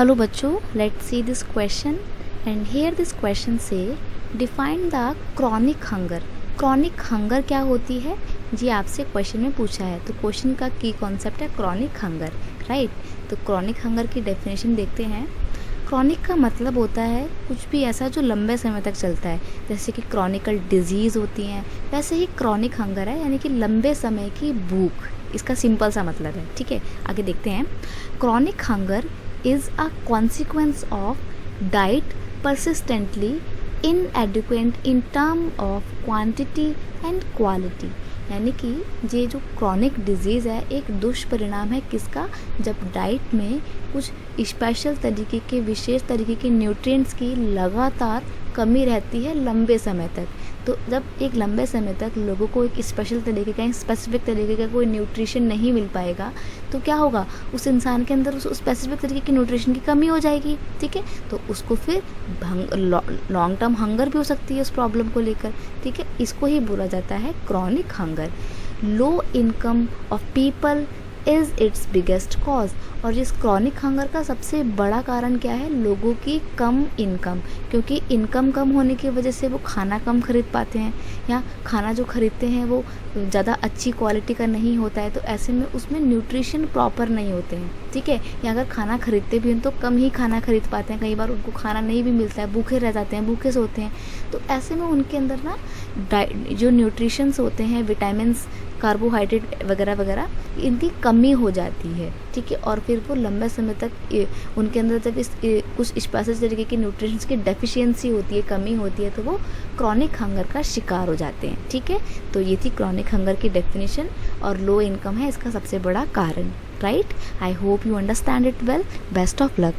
Hello बच्चों, let's see this question and here this question say define the chronic hunger. Chronic hunger क्या होती है जी, आपसे question में पूछा है। तो क्वेश्चन का की कॉन्सेप्ट है क्रॉनिक हंगर, राइट। तो क्रॉनिक हंगर की डेफिनेशन देखते हैं। क्रॉनिक का मतलब होता है कुछ भी ऐसा जो लंबे समय तक चलता है, जैसे कि क्रॉनिकल डिजीज़ होती हैं, वैसे ही क्रॉनिक हंगर है, यानी कि लंबे समय की भूख। इसका सिंपल सा मतलब है, ठीक है। आगे देखते हैं। Chronic hunger is a consequence of diet persistently inadequate in term of quantity and quality। यानी कि ये जो क्रॉनिक डिजीज़ है एक दुष्परिणाम है किसका, जब डाइट में कुछ स्पेशल तरीके के विशेष तरीके के न्यूट्रिएंट्स की लगातार कमी रहती है लंबे समय तक। तो जब एक लंबे समय तक लोगों को एक स्पेशल तरीके का, एक स्पेसिफिक तरीके का कोई न्यूट्रिशन नहीं मिल पाएगा, तो क्या होगा, उस इंसान के अंदर उस स्पेसिफिक तरीके की न्यूट्रिशन की कमी हो जाएगी, ठीक है। तो उसको फिर लॉन्ग टर्म हंगर भी हो सकती है उस प्रॉब्लम को लेकर, ठीक है। इसको ही बोला जाता है chronic hunger. Low income of people is it's biggest cause. और इस क्रॉनिक हंगर का सबसे बड़ा कारण क्या है, लोगों की कम इनकम। क्योंकि इनकम कम होने की वजह से वो खाना कम खरीद पाते हैं, या खाना जो खरीदते हैं वो ज़्यादा अच्छी क्वालिटी का नहीं होता है, तो ऐसे में उसमें न्यूट्रिशन प्रॉपर नहीं होते हैं, ठीक है। या अगर खाना खरीदते भी हैं तो कम ही खाना खरीद पाते हैं, कई बार उनको खाना नहीं भी मिलता है, भूखे रह जाते हैं, भूखे सोते हैं। तो ऐसे में उनके अंदर ना जो न्यूट्रिशंस होते हैं, विटामिन्स, कार्बोहाइड्रेट वगैरह वगैरह, इनकी कमी हो जाती है, ठीक है। और फिर वो लंबे समय तक उनके अंदर जब इस कुछ स्पेशल तरीके की न्यूट्रिशंस की डेफिशिएंसी होती है, कमी होती है, तो वो क्रॉनिक हंगर का शिकार हो जाते हैं, ठीक है। तो ये थी क्रॉनिक हंगर की डेफिनेशन, और लो इनकम है इसका सबसे बड़ा कारण, right. I hope you understand it well. Best of luck.